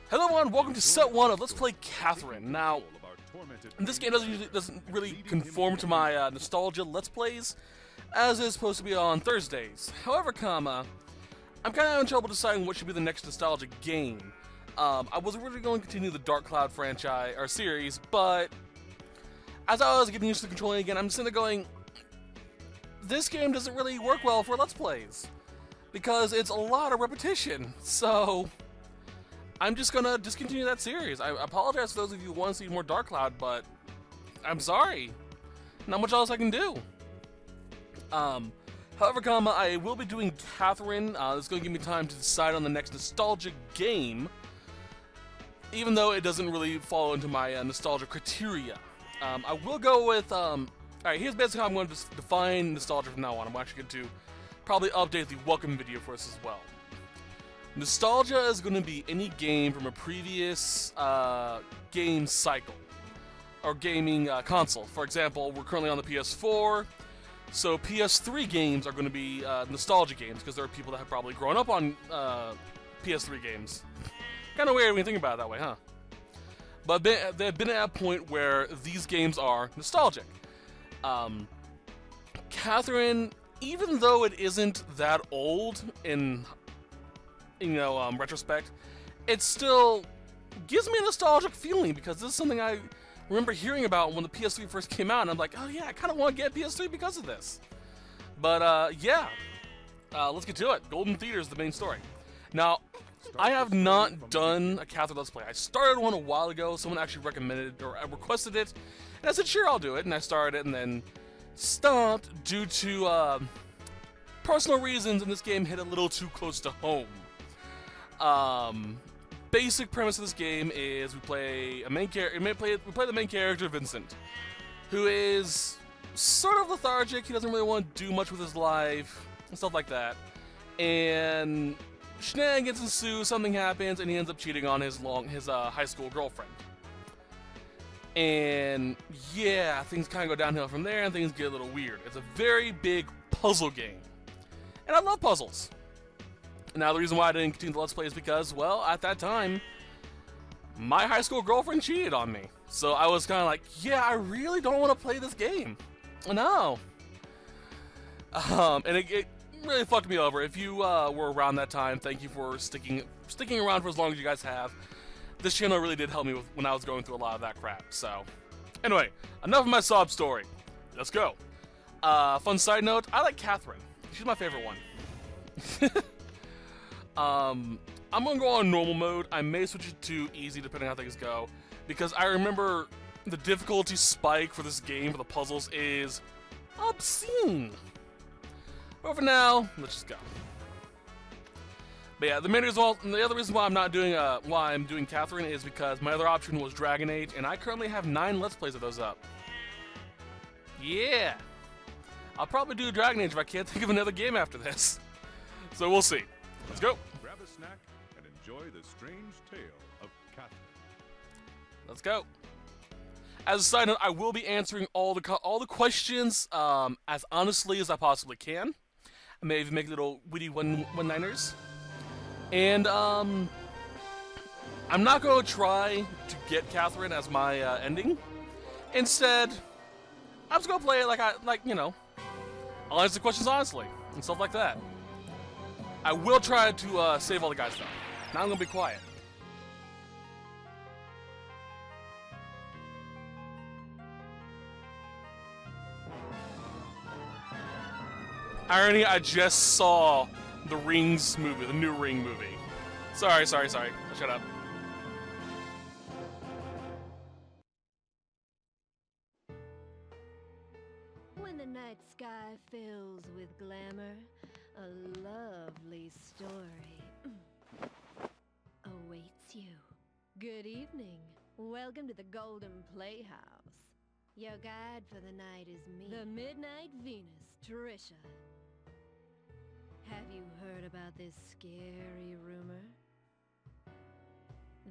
Hello everyone, welcome to set 1 of Let's Play Catherine. Now, this game doesn't really conform to my nostalgia Let's Plays, as it's supposed to be on Thursdays. However, I'm kind of having trouble deciding what should be the next nostalgic game. I was originally going to continue the Dark Cloud franchise, or series, but as I was getting used to controlling again, I'm sitting there going, this game doesn't really work well for Let's Plays, because it's a lot of repetition, so I'm just gonna discontinue that series. I apologize to those of you who want to see more Dark Cloud, but I'm sorry. Not much else I can do. However, I will be doing Catherine. This is going to give me time to decide on the next nostalgic game, even though it doesn't really fall into my nostalgia criteria. I will go with, alright, here's basically how I'm going to define nostalgia from now on. I'm actually going to probably update the welcome video for us as well. Nostalgia is going to be any game from a previous game cycle, or gaming console. For example, we're currently on the PS4, so PS3 games are going to be nostalgia games, because there are people that have probably grown up on PS3 games. Kind of weird when you think about it that way, huh? But they've been at a point where these games are nostalgic. Catherine, even though it isn't that old in retrospect, it still gives me a nostalgic feeling, because this is something I remember hearing about when the PS3 first came out, and I'm like, oh yeah, I kind of want to get a PS3 because of this. But yeah, let's get to it. Golden Theater is the main story. Now, I have not done a Catherine Let's Play. I started one a while ago. Someone actually recommended it, or requested it, and I said, sure, I'll do it, and I started it, and then stopped due to personal reasons, and this game hit a little too close to home. Basic premise of this game is we play a main character. We play the main character, Vincent, who is sort of lethargic. He doesn't really want to do much with his life and stuff like that. And shenanigans ensue. Something happens, and he ends up cheating on his high school girlfriend. And yeah, things kind of go downhill from there, and things get a little weird. It's a very big puzzle game, and I love puzzles. Now, the reason why I didn't continue the Let's Play is because, well, at that time, my high school girlfriend cheated on me. So I was kind of like, yeah, I really don't want to play this game. No. And it really fucked me over. If you were around that time, thank you for sticking around for as long as you guys have. This channel really did help me when I was going through a lot of that crap. So, anyway, enough of my sob story. Let's go. Fun side note, I like Catherine. She's my favorite one. I'm gonna go on normal mode. I may switch it to easy depending on how things go, because I remember the difficulty spike for this game for the puzzles is obscene. But for now, let's just go. But yeah, the other reason why I'm not doing why I'm doing Catherine is because my other option was Dragon Age, and I currently have 9 Let's Plays of those up. Yeah, I'll probably do Dragon Age if I can't think of another game after this. So we'll see. Let's go. Grab a snack and enjoy the strange tale of Catherine. Let's go. As a side note, I will be answering all the questions as honestly as I possibly can. I may even make little witty one-liners. And I'm not going to try to get Catherine as my ending. Instead, I'm just going to play it I'll answer the questions honestly and stuff like that. I will try to save all the guys though. Now I'm gonna be quiet. Irony, I just saw the Rings movie, the new Ring movie. Sorry. Shut up. When the night sky fills with glamour, a lovely story awaits you. Good evening. Welcome to the Golden Playhouse. Your guide for the night is me, the Midnight Venus, Trisha. Have you heard about this scary rumor?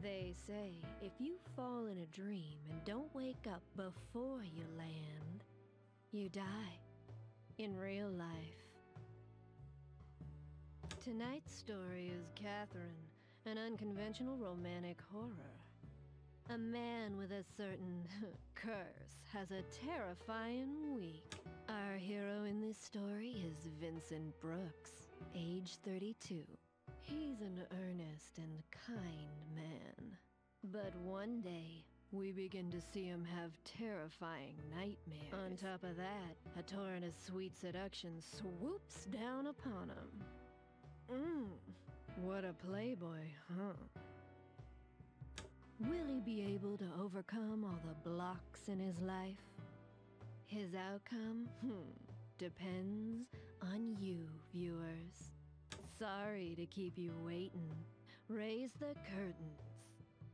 They say if you fall in a dream and don't wake up before you land, you die in real life. Tonight's story is Catherine, An unconventional romantic horror. A man with a certain curse has a terrifying week. Our hero in this story is Vincent Brooks, age 32. He's an earnest and kind man. But one day, we begin to see him have terrifying nightmares. On top of that, a torrent of sweet seduction swoops down upon him. What a playboy, huh? Will he be able to overcome all the blocks in his life? His outcome, depends on you, viewers. Sorry to keep you waiting. Raise the curtains.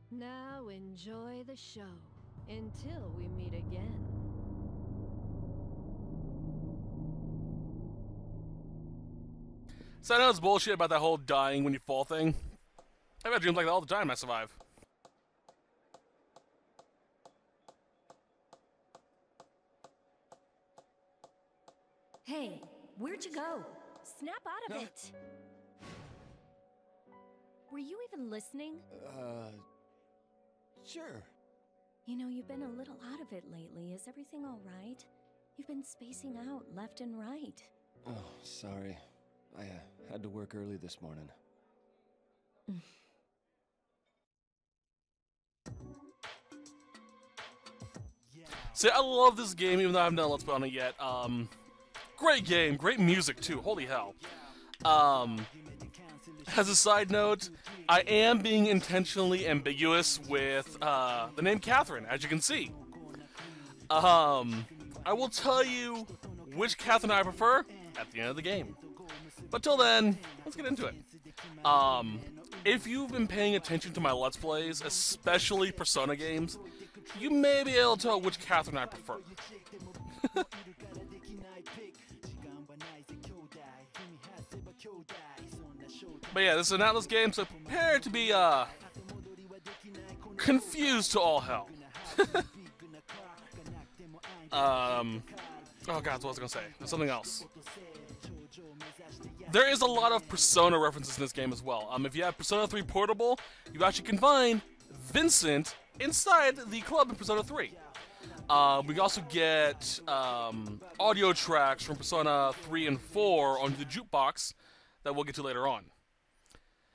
Now enjoy the show until we meet again. So I know it's bullshit about that whole dying when you fall thing. I've had dreams like that all the time and I survive. Hey, where'd you go? Snap out of it! Were you even listening? Sure. You know, you've been a little out of it lately. Is everything all right? You've been spacing out left and right. Oh, sorry. I had to work early this morning. See, I love this game even though I haven't done a Let's Play on it yet. Great game, great music too, holy hell. As a side note, I am being intentionally ambiguous with the name Catherine, as you can see. I will tell you which Catherine I prefer at the end of the game. But till then, let's get into it. If you've been paying attention to my Let's Plays, especially Persona games, you may be able to tell which Catherine I prefer. But yeah, this is an Atlas game, so prepare to be, confused to all hell. Oh god, what was I gonna say? There's something else. There is a lot of Persona references in this game as well. If you have Persona 3 Portable, you actually can find Vincent inside the club in Persona 3. We also get audio tracks from Persona 3 and 4 onto the jukebox that we'll get to later on.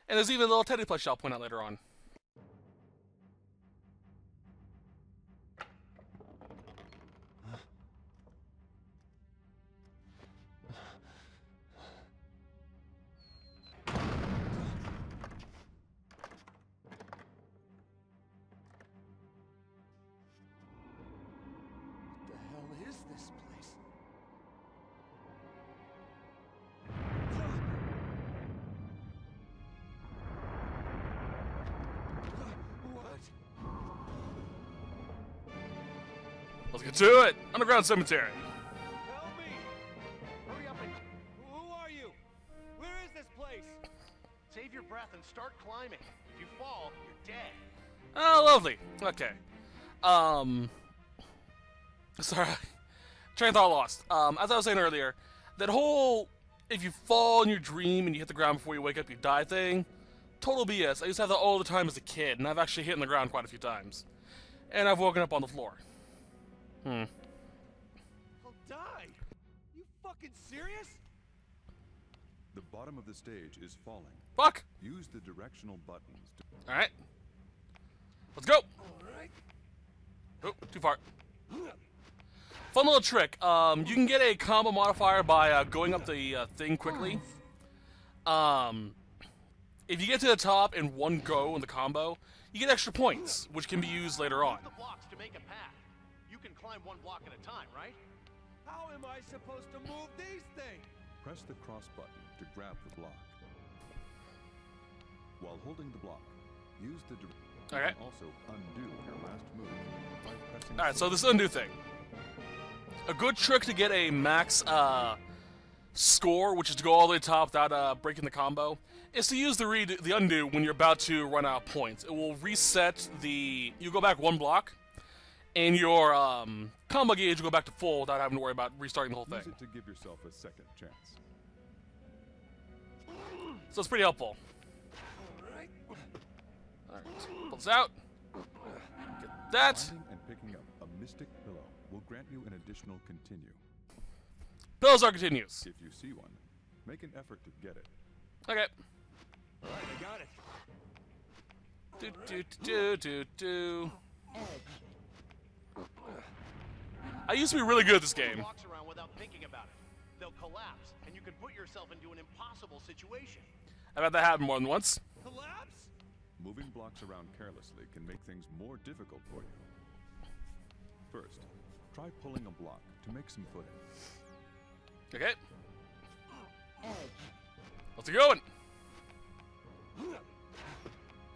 And there's even a little Teddy plush I'll point out later on. Let's get to it! Underground Cemetery. Help me! Hurry up and... Who are you? Where is this place? Save your breath and start climbing. If you fall, you're dead. Oh, lovely. Okay. Sorry. Train of thought lost. As I was saying earlier, that whole if you fall in your dream and you hit the ground before you wake up, you die thing, total BS. I used to have that all the time as a kid, and I've actually hit the ground quite a few times. And I've woken up on the floor. I'll die! You fucking serious? The bottom of the stage is falling. Fuck! Use the directional buttons to... Alright. Let's go! Alright. Oh, too far. Fun little trick. You can get a combo modifier by going up the thing quickly. If you get to the top in one go in the combo, you get extra points, which can be used later on. The blocks to make a path. You can climb one block at a time, right? How am I supposed to move these things? Press the cross button to grab the block. While holding the block, use the... Okay. You can also undo your last move by pressing... Alright, so this undo thing. A good trick to get a max score, which is to go all the way to the top without breaking the combo, is to use the undo when you're about to run out of points. It will reset the... You go back one block, and your combo gauge will go back to full without having to worry about restarting the whole Use thing. it to give yourself a second chance. So it's pretty helpful. Alright. Alright, pull this out. Get that. Finding and picking up a mystic pillow will grant you an additional continue. Pillows are continues. If you see one, make an effort to get it. Okay. All right, I got it. Do. I used to be really good at this game. Walks around without thinking about it. They'll collapse, and you can put yourself into an impossible situation. I've had that happen more than once. Collapse? Moving blocks around carelessly can make things more difficult for you. First, try pulling a block to make some footing. Okay. What's it going?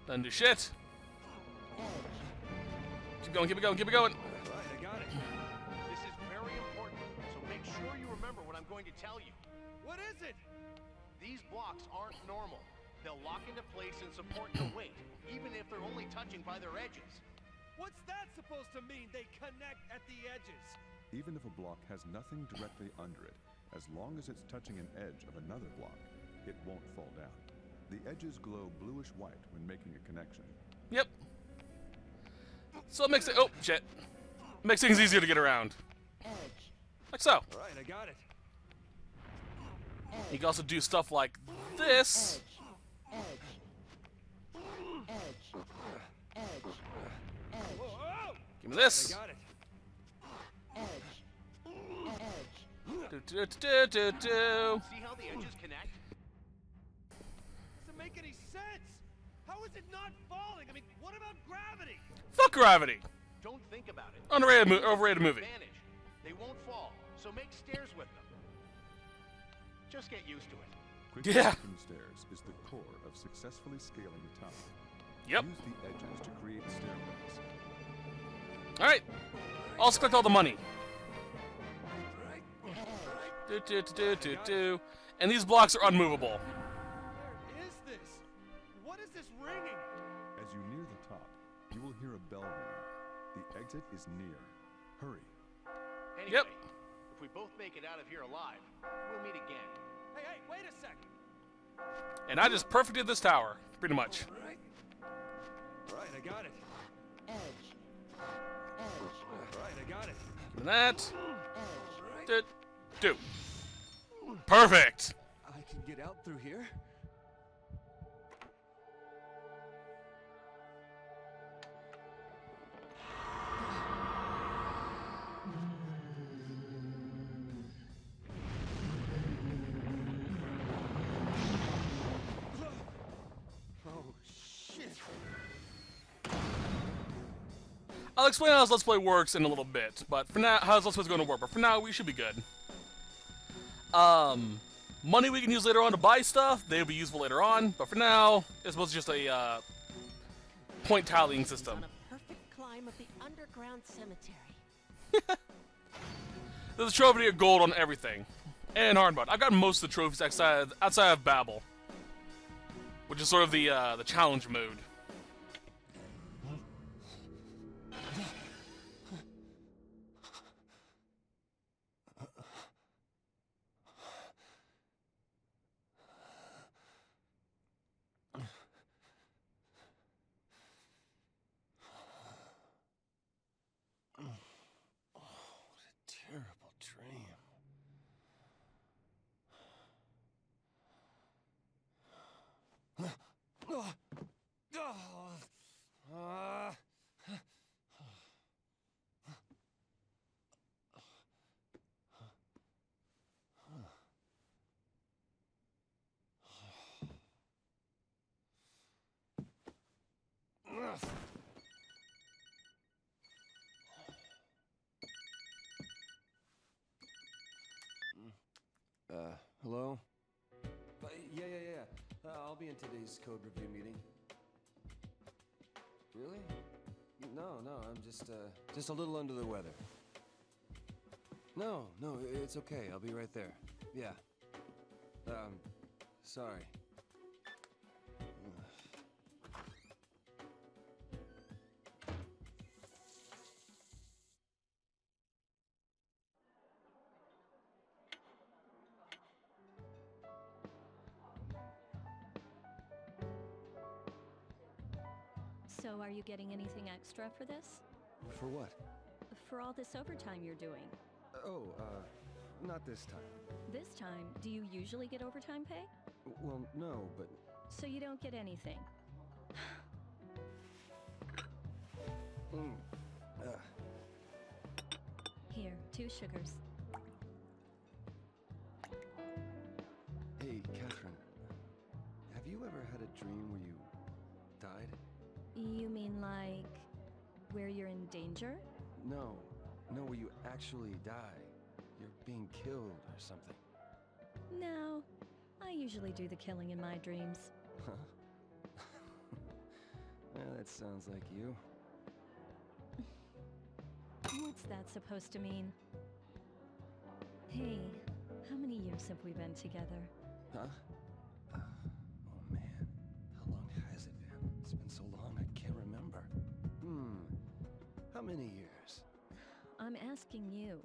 Doesn't do shit. Keep going, keep it going, keep it going. All right, I got it. This is very important, so make sure you remember what I'm going to tell you. What is it? These blocks aren't normal. They'll lock into place and support the weight, even if they're only touching by their edges. What's that supposed to mean, they connect at the edges? Even if a block has nothing directly under it, as long as it's touching an edge of another block, it won't fall down. The edges glow bluish-white when making a connection. Yep. So it makes it... Oh, shit. Makes things easier to get around. Like so. All right, I got it. You can also do stuff like this. Whoa! Give me this. I got it. Do. See how the edges connect? Doesn't make any sense. How is it not falling? I mean, what about gravity? Fuck gravity. Don't think about it. Overrated movie. Advantage. They won't fall, so make stairs with them. Just get used to it. Quick Yeah. stepping stairs is the core of successfully scaling a tower. Yep. Use the edges to create stairways. Alright. Also collect all the money. Do. And these blocks are unmovable. Where is this? What is this ringing? As you near the top, you will hear a bell ring. The exit is near. Hurry. Anyway, Yep. if we both make it out of here alive, we'll meet again. Hey, wait a second. And I just perfected this tower, pretty much. All right, I got it. All right, I got it. And that. Do. Perfect. I can get out through here? Oh, shit. I'll explain how this Let's Play works in a little bit, but for now, how this Let's Play is going to work. But for now, we should be good. Money we can use later on to buy stuff, they'll be useful later on, but for now, it's mostly just a, point tallying system. On a perfect climb of the underground cemetery. There's a trophy of gold on everything. And hard mode. I've got most of the trophies outside of Babel. Which is sort of the challenge mode. Terrible dream. Hello? Yeah. I'll be in today's code review meeting. Really? No, I'm just a little under the weather. No, it's okay. I'll be right there. Yeah. Sorry. So are you getting anything extra for this? For what? For all this overtime you're doing? Not this time. This time, do you usually get overtime pay? Well, no, but... So you don't get anything? Here, 2 sugars. Hey, Catherine. Have you ever had a dream where you died? You mean like where you're in danger? No, where you actually die. You're being killed or something. No, I usually do the killing in my dreams. Huh? That sounds like you. What's that supposed to mean? Hey, how many years have we been together? Huh? Oh man, how long has it been? It's been so long I can't remember. How many years? I'm asking you.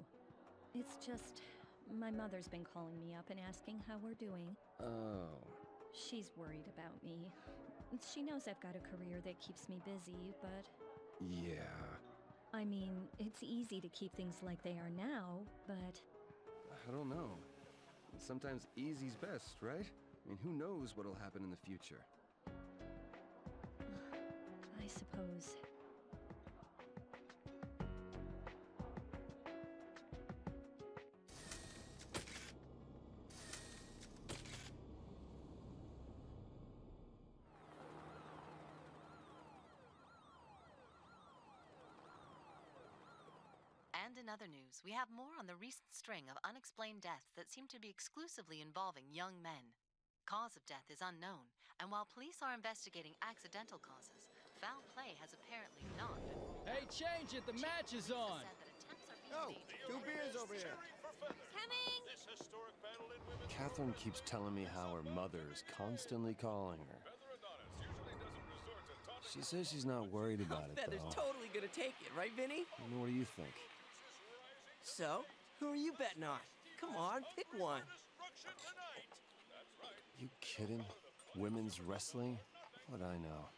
It's just, my mother's been calling me up and asking how we're doing. Oh. She's worried about me. She knows I've got a career that keeps me busy, but... Yeah. I mean, it's easy to keep things like they are now, but... I don't know. Sometimes easy's best, right? I mean, who knows what'll happen in the future? I suppose. And in other news, we have more on the recent string of unexplained deaths that seem to be exclusively involving young men. Cause of death is unknown, and while police are investigating accidental causes, foul play has apparently not been ruled Hey, out. change it! The match is on! Oh, 2 beers over here. Coming! Catherine keeps telling me how her mother is constantly calling her. She says she's not worried about it, Feather's though. totally gonna take it, right, Vinny? What do you think? So, who are you betting on? Come on, pick one. You kidding? Women's wrestling? What I know.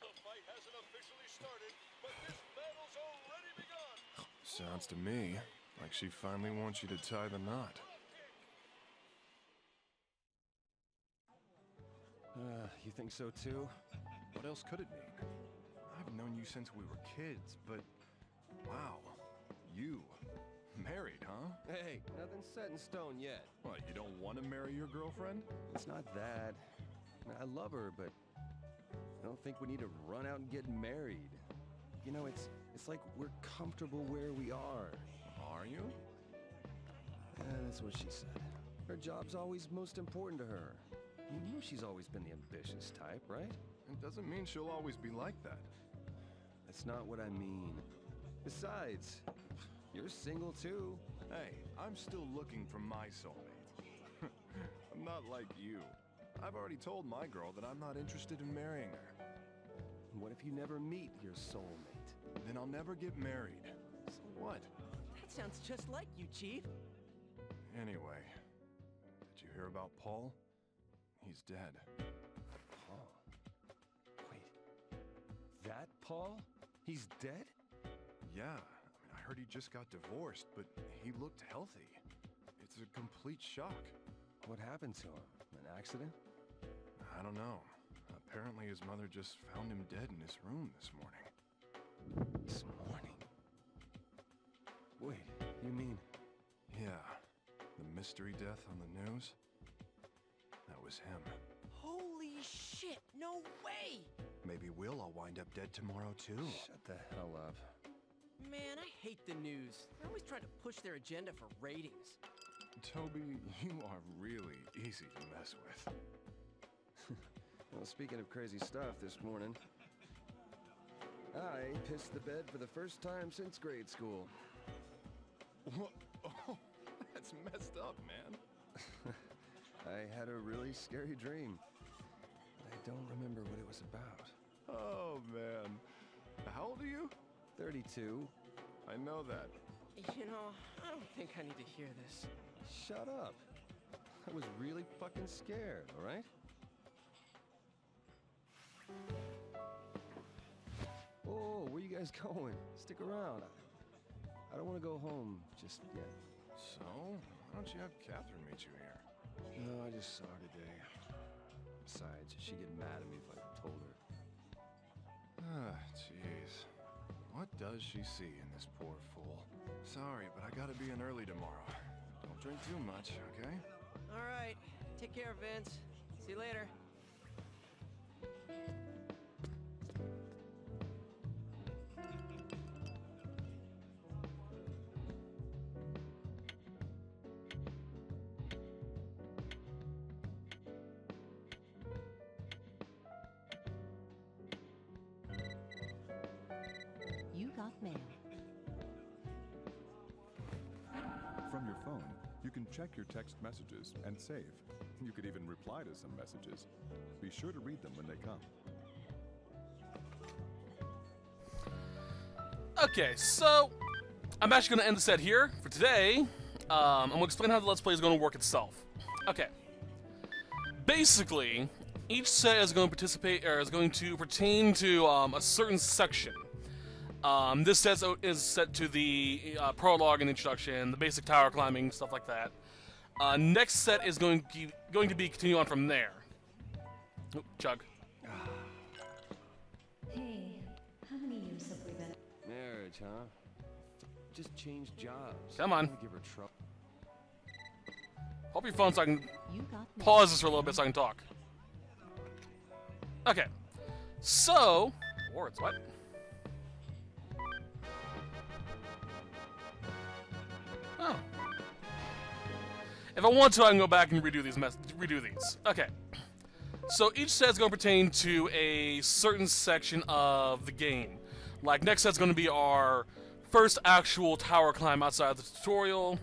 Sounds to me like she finally wants you to tie the knot. You think so too? What else could it mean? I've known you since we were kids, but wow, you married, huh? Hey, nothing's set in stone yet. What, you don't want to marry your girlfriend? It's not that. I love her, but I don't think we need to run out and get married. You know, it's like we're comfortable where we are. Are you? That's what she said. Her job's always most important to her. You know she's always been the ambitious type, right? It doesn't mean she'll always be like that. That's not what I mean. Besides, you're single too. Hey, I'm still looking for my soulmate. I'm not like you. I've already told my girl that I'm not interested in marrying her. What if you never meet your soulmate? Then I'll never get married. So what? That sounds just like you, Chief. Anyway, did you hear about Paul? He's dead. Paul? Wait. That Paul? He's dead? Yeah, I heard he just got divorced, but he looked healthy. It's a complete shock. What happened to him? An accident? I don't know. Apparently his mother just found him dead in his room this morning. This morning? Wait, you mean... Yeah, the mystery death on the news? That was him. Holy shit, no way! Maybe we'll all wind up dead tomorrow, too. Shut the hell up. Man, I hate the news. They're always trying to push their agenda for ratings. Toby, you are really easy to mess with. Well, speaking of crazy stuff, this morning, I pissed the bed for the first time since grade school. What? Oh, that's messed up, man. I had a really scary dream. I don't remember what it was about. Oh, man. How old are you? 32. I know that. You know, I don't think I need to hear this. Shut up. I was really fucking scared, all right? guys going? Stick around. I don't want to go home just yet. So, why don't you have Catherine meet you here? No, I just saw her today. Besides, she'd get mad at me if I told her. Ah, jeez. What does she see in this poor fool? Sorry, but I gotta be in early tomorrow. Don't drink too much, okay? All right. Take care, Vince. See you later. You got mail. From your phone, you can check your text messages and save. You could even reply to some messages. Be sure to read them when they come. Okay, so I'm actually going to end the set here for today. I'm going to explain how the Let's Play is going to work itself. Okay. Basically, each set is going to participate, or is going to pertain to a certain section. This set is set to the prologue and introduction, the basic tower climbing, stuff like that. Next set is going to be continue on from there. Oop, chug. Hey, how many years have we been? Marriage, huh? Just change jobs. Come on. Give her trouble. Hold your phone so I can You got mail. pause this for a little bit so I can talk. Okay. So, words, what? Oh. If I want to, I can go back and redo these. Okay. So each set is going to pertain to a certain section of the game. Like, next set's going to be our first actual tower climb outside of the tutorial,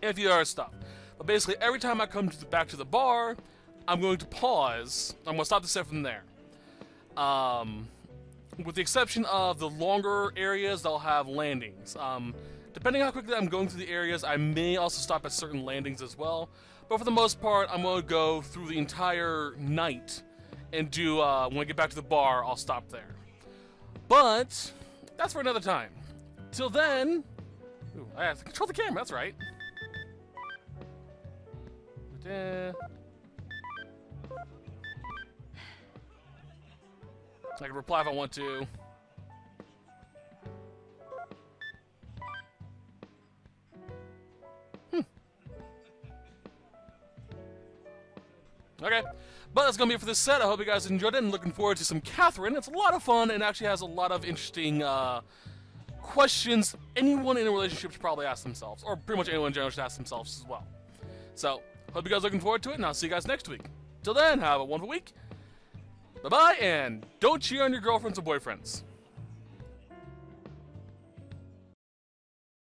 and a few other stuff. But basically, every time I come back to the bar, I'm going to pause. I'm going to stop the set from there. With the exception of the longer areas, they'll have landings. Depending on how quickly I'm going through the areas, I may also stop at certain landings as well. But for the most part, I'm going to go through the entire night and do, when I get back to the bar, I'll stop there. But that's for another time. Till then, ooh, I have to control the camera, that's right. I can reply if I want to. Okay, but that's going to be it for this set. I hope you guys enjoyed it and looking forward to some Catherine. It's a lot of fun and actually has a lot of interesting questions anyone in a relationship should probably ask themselves, or pretty much anyone in general should ask themselves as well. So, hope you guys are looking forward to it, and I'll see you guys next week. Till then, have a wonderful week. Bye-bye, and don't cheer on your girlfriends or boyfriends.